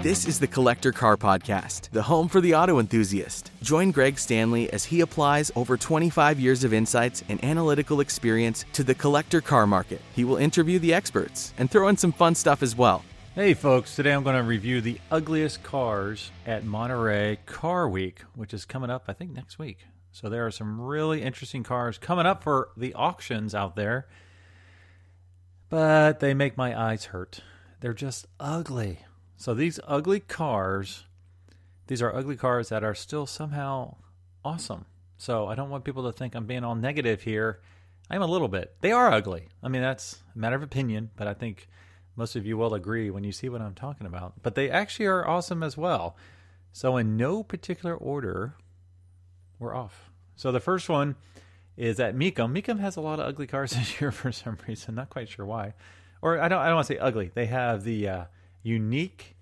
This is the Collector Car Podcast, the home for the auto enthusiast. Join Greg Stanley as he applies over 25 years of insights and analytical experience to the collector car market. He will interview the experts and throw in some fun stuff as well. Hey folks, today I'm going to review the ugliest cars at Monterey Car Week, which is coming up, I think, next week. So there are some really interesting cars coming up for the auctions out there, but they make my eyes hurt. They're just ugly. So these ugly cars, these are ugly cars that are still somehow awesome. So I don't want people to think I'm being all negative here. I'm a little bit. They are ugly. I mean, that's a matter of opinion, but I think most of you will agree when you see what I'm talking about. But they actually are awesome as well. So in no particular order, we're off. So the first one is at Mecum. Mecum has a lot of ugly cars this year for some reason. Not quite sure why. Or I don't want to say ugly. They have the unique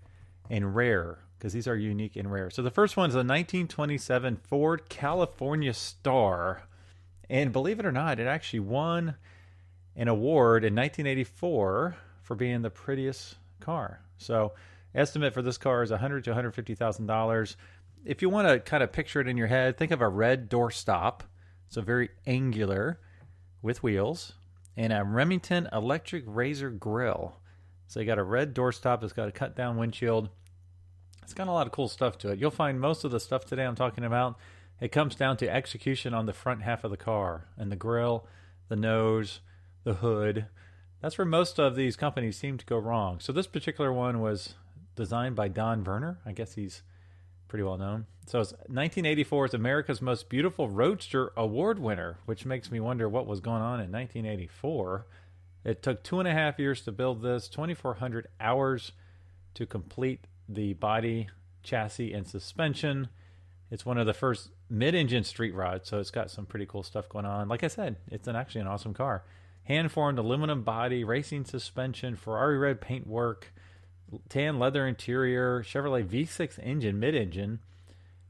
and rare, because these are unique and rare. So the first one is a 1927 Ford California Star. And believe it or not, it actually won an award in 1984 for being the prettiest car. So estimate for this car is $100,000 to $150,000. If you want to kind of picture it in your head, think of a red doorstop. So very angular with wheels and a Remington electric razor grill. So you got a red doorstop that's got a cut down windshield. It's got a lot of cool stuff to it. You'll find most of the stuff today I'm talking about, it comes down to execution on the front half of the car and the grill, the nose, the hood. That's where most of these companies seem to go wrong. So this particular one was designed by Don Werner. I guess he's pretty well known. So it's 1984 is America's Most Beautiful Roadster Award winner, which makes me wonder what was going on in 1984. It took 2.5 years to build this, 2,400 hours to complete the body, chassis, and suspension. It's one of the first mid-engine street rods, so it's got some pretty cool stuff going on. Like I said, it's actually an awesome car. Hand-formed aluminum body, racing suspension, Ferrari red paintwork, tan leather interior, Chevrolet V6 engine, mid-engine.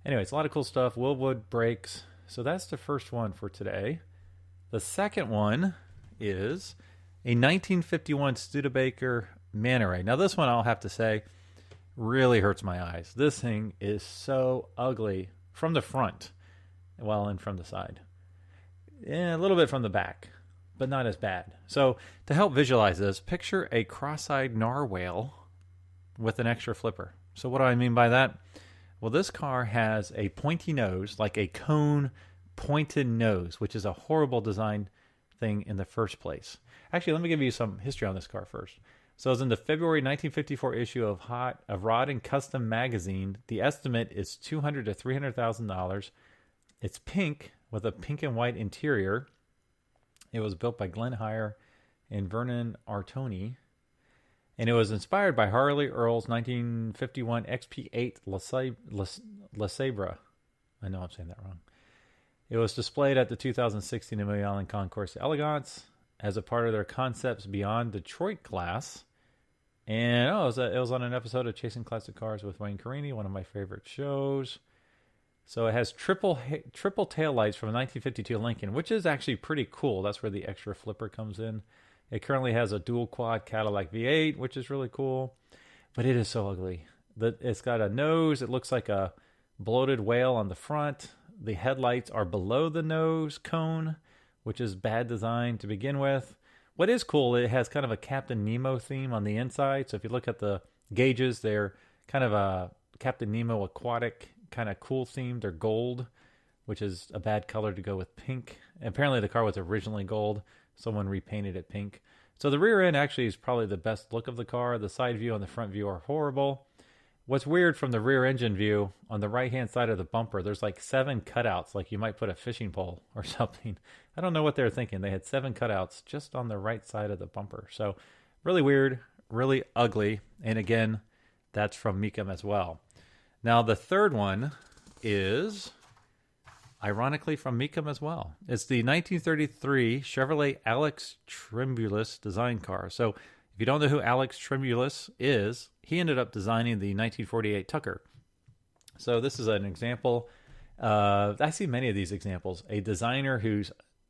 Anyway, it's a lot of cool stuff. Willwood brakes. So that's the first one for today. The second one is a 1951 Studebaker Monterey. Now this one, I'll have to say, really hurts my eyes. This thing is so ugly from the front, well, and from the side. Yeah, a little bit from the back, but not as bad. So to help visualize this, picture a cross-eyed narwhal with an extra flipper. So what do I mean by that? Well, this car has a pointy nose, like a cone pointed nose, which is a horrible design thing in the first place. Actually, let me give you some history on this car first. So it was in the February 1954 issue of Rod and Custom magazine. The estimate is $200,000 to $300,000. It's pink with a pink and white interior. It was built by Glenn Heyer and Vernon Artoni. And it was inspired by Harley Earl's 1951 XP8 LeSabre. I know I'm saying that wrong. It was displayed at the 2016 Amelia Island Concours d'Elegance as a part of their Concepts Beyond Detroit class. And it was on an episode of Chasing Classic Cars with Wayne Carini, one of my favorite shows. So it has triple taillights from a 1952 Lincoln, which is actually pretty cool. That's where the extra flipper comes in. It currently has a dual quad Cadillac V8, which is really cool. But it is so ugly. It's got a nose. It looks like a bloated whale on the front. The headlights are below the nose cone, which is bad design to begin with. What is cool, it has kind of a Captain Nemo theme on the inside. So if you look at the gauges, they're kind of a Captain Nemo aquatic kind of cool theme. They're gold, which is a bad color to go with pink. Apparently the car was originally gold. Someone repainted it pink. So the rear end actually is probably the best look of the car. The side view and the front view are horrible. What's weird from the rear engine view, on the right-hand side of the bumper, there's like 7 cutouts, like you might put a fishing pole or something. I don't know what they were thinking. They had 7 cutouts just on the right side of the bumper. So really weird, really ugly. And again, that's from Mecum as well. Now the third one is ironically from Mecum as well. It's the 1933 Chevrolet Alex Tremulous design car. So if you don't know who Alex Tremulous is, he ended up designing the 1948 Tucker. So this is an example. I see many of these examples. A designer who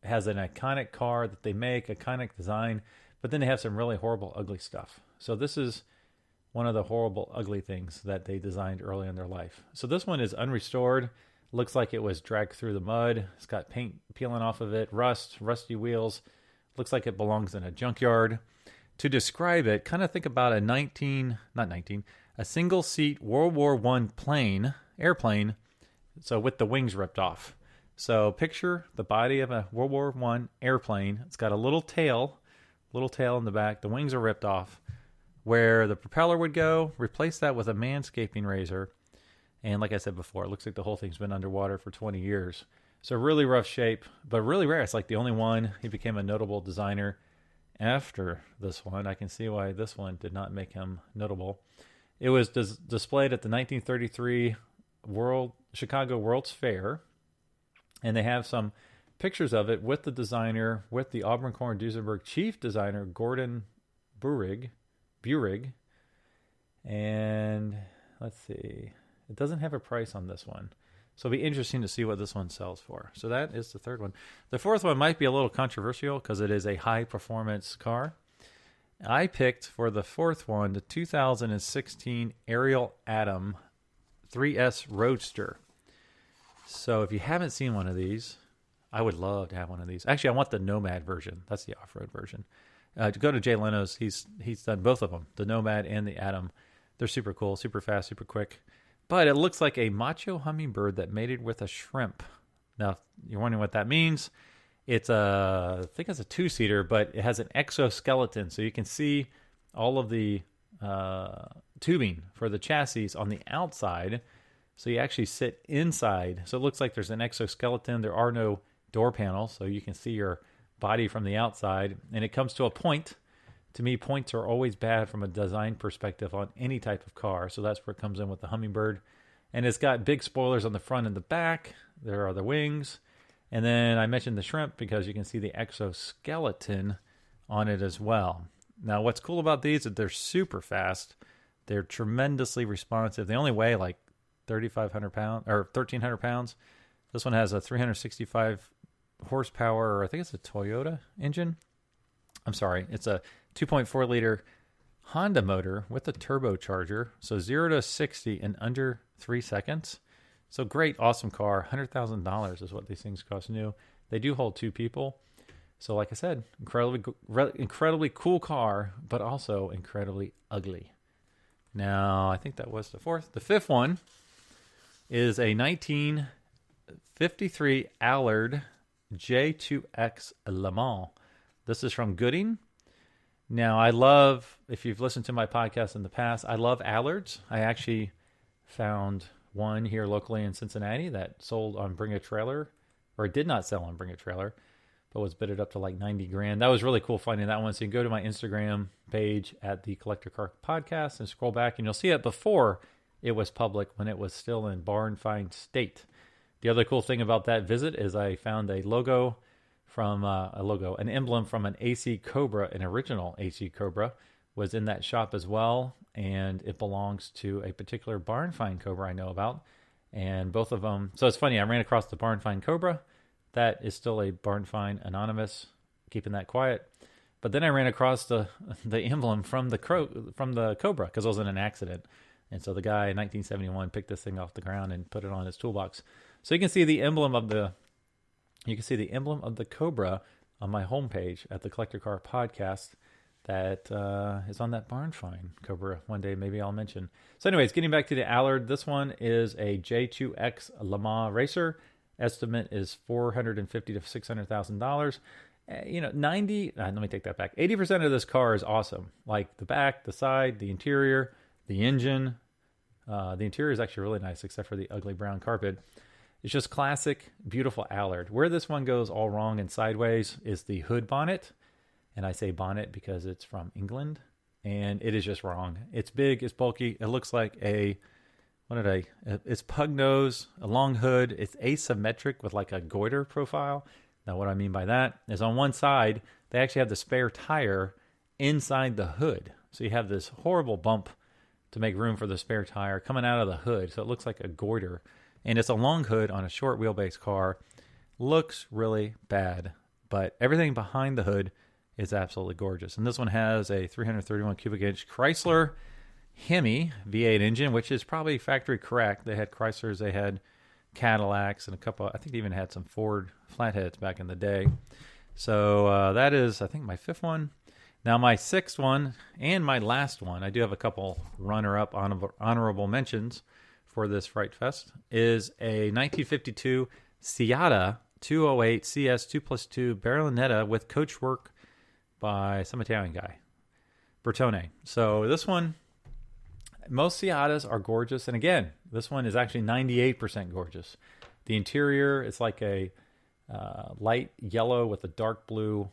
has an iconic car that they make, iconic design, but then they have some really horrible, ugly stuff. So this is one of the horrible, ugly things that they designed early in their life. So this one is unrestored. Looks like it was dragged through the mud. It's got paint peeling off of it, rusty wheels. Looks like it belongs in a junkyard. To describe it, kind of think about a single-seat World War I airplane, so with the wings ripped off. So picture the body of a World War I airplane. It's got a little tail in the back. The wings are ripped off. Where the propeller would go, replace that with a manscaping razor. And like I said before, it looks like the whole thing's been underwater for 20 years. So really rough shape, but really rare. It's like the only one. He became a notable designer after this one. I can see why this one did not make him notable. It was displayed at the 1933 Chicago World's Fair. And they have some pictures of it with the designer, with the Auburn Corn Duesenberg chief designer, Gordon Burig. And let's see. It doesn't have a price on this one. So it'll be interesting to see what this one sells for. So that is the third one. The fourth one might be a little controversial because it is a high-performance car. I picked for the fourth one the 2016 Ariel Atom 3S Roadster. So if you haven't seen one of these, I would love to have one of these. Actually, I want the Nomad version. That's the off-road version. To go to Jay Leno's, he's done both of them, the Nomad and the Atom. They're super cool, super fast, super quick. But it looks like a macho hummingbird that mated with a shrimp. Now, if you're wondering what that means, I think it's a two-seater, but it has an exoskeleton. So you can see all of the tubing for the chassis on the outside. So you actually sit inside. So it looks like there's an exoskeleton. There are no door panels, so you can see your body from the outside. And it comes to a point. To me, points are always bad from a design perspective on any type of car. So that's where it comes in with the Hummingbird. And it's got big spoilers on the front and the back. There are the wings. And then I mentioned the shrimp because you can see the exoskeleton on it as well. Now, what's cool about these is that they're super fast. They're tremendously responsive. They only weigh like 3,500 pounds or 1,300 pounds. This one has a 365 horsepower, or I think it's a Toyota engine. I'm sorry, it's a 2.4 liter Honda motor with a turbocharger. So 0 to 60 in under 3 seconds. So great, awesome car. $100,000 is what these things cost new. They do hold two people. So like I said, incredibly cool car, but also incredibly ugly. Now, I think that was the fourth. The fifth one is a 1953 Allard J2X Le Mans. This is from Gooding. Now, I love, if you've listened to my podcast in the past, I love Allards. I actually found one here locally in Cincinnati that sold on Bring a Trailer, or it did not sell on Bring a Trailer, but was bidded up to like $90,000. That was really cool finding that one. So you can go to my Instagram page at the Collector Car Podcast and scroll back, and you'll see it before it was public when it was still in barn find state. The other cool thing about that visit is I found a logo from an emblem from an AC Cobra, an original AC Cobra, was in that shop as well, and it belongs to a particular barn find Cobra I know about, and both of them. So it's funny, I ran across the barn find Cobra. That is still a barn find anonymous, keeping that quiet. But then I ran across the emblem from the Cobra because it was in an accident, and so the guy in 1971 picked this thing off the ground and put it on his toolbox. So you can see the emblem of the Cobra on my homepage at the Collector Car Podcast. That is on that barn find Cobra. One day maybe I'll mention. So anyways, getting back to the Allard, this one is a J2X Le Mans racer. Estimate is $450,000 to $600,000. Let me take that back. 80% of this car is awesome. Like the back, the side, the interior, the engine. The interior is actually really nice, except for the ugly brown carpet. It's just classic, beautiful Allard. Where this one goes all wrong and sideways is the hood bonnet. And I say bonnet because it's from England. And it is just wrong. It's big, it's bulky. It looks like it's pug nose, a long hood. It's asymmetric with like a goiter profile. Now what I mean by that is on one side, they actually have the spare tire inside the hood. So you have this horrible bump to make room for the spare tire coming out of the hood. So it looks like a goiter. And it's a long hood on a short wheelbase car. Looks really bad. But everything behind the hood is absolutely gorgeous. And this one has a 331 cubic inch Chrysler Hemi V8 engine, which is probably factory correct. They had Chryslers, they had Cadillacs, and a couple, I think they even had some Ford flatheads back in the day. So that is, I think, my 5th one. Now my 6th one and my last one, I do have a couple runner-up honorable mentions for this Fright Fest, is a 1952 Seata 208 CS 2+2 Berlinetta with coachwork by some Italian guy, Bertone. So this one, most Seatas are gorgeous. And again, this one is actually 98% gorgeous. The interior is like a light yellow with a dark blue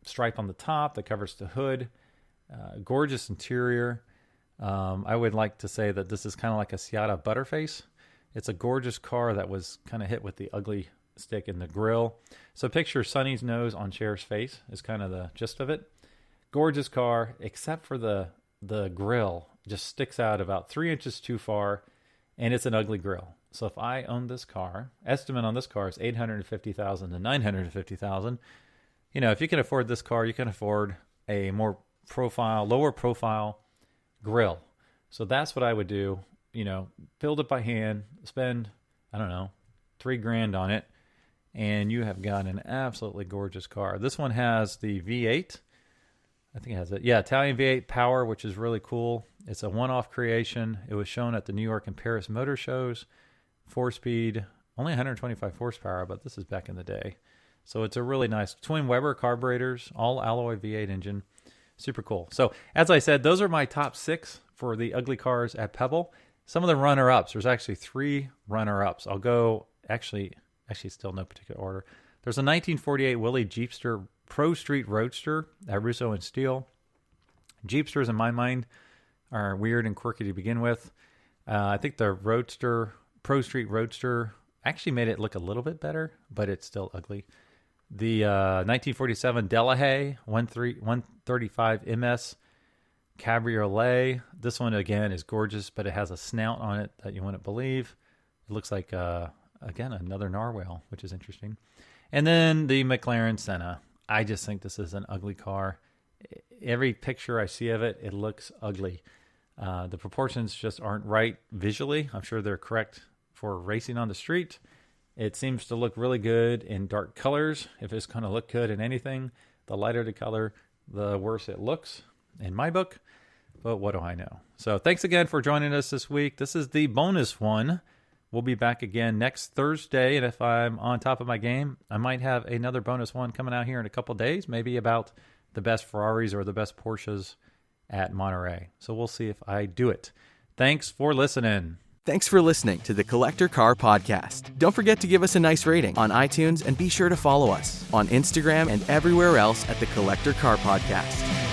stripe on the top that covers the hood. Gorgeous interior. I would like to say that this is kind of like a Seata Butterface. It's a gorgeous car that was kind of hit with the ugly stick in the grill. So picture Sonny's nose on Cher's face is kind of the gist of it. Gorgeous car, except for the grill just sticks out about 3 inches too far, and it's an ugly grill. So if I owned this car, estimate on this car is $850,000 to $950,000. You know, if you can afford this car, you can afford a lower profile grill. So that's what I would do. You know, build it by hand, spend, I don't know, $3,000 on it, and you have got an absolutely gorgeous car. This one has the V8. I think it has it. Yeah, Italian V8 power, which is really cool. It's a one-off creation. It was shown at the New York and Paris motor shows. 4-speed, only 125 horsepower, but this is back in the day. So it's a really nice twin Weber carburetors, all alloy V8 engine. Super cool. So as I said, those are my top 6 for the ugly cars at Pebble. Some of the runner-ups, there's actually 3 runner-ups. I'll go, actually still no particular order. There's a 1948 Willys Jeepster Pro Street Roadster at Russo and Steel. Jeepsters, in my mind, are weird and quirky to begin with. I think the Pro Street Roadster actually made it look a little bit better, but it's still ugly. The 1947 Delahaye 135 MS Cabriolet. This one, again, is gorgeous, but it has a snout on it that you wouldn't believe. It looks like, again, another narwhal, which is interesting. And then the McLaren Senna. I just think this is an ugly car. Every picture I see of it, it looks ugly. The proportions just aren't right visually. I'm sure they're correct for racing on the street. It seems to look really good in dark colors. If it's going to look good in anything, the lighter the color, the worse it looks in my book. But what do I know? So thanks again for joining us this week. This is the bonus one. We'll be back again next Thursday, and if I'm on top of my game, I might have another bonus one coming out here in a couple days, maybe about the best Ferraris or the best Porsches at Monterey. So we'll see if I do it. Thanks for listening. Thanks for listening to the Collector Car Podcast. Don't forget to give us a nice rating on iTunes, and be sure to follow us on Instagram and everywhere else at the Collector Car Podcast.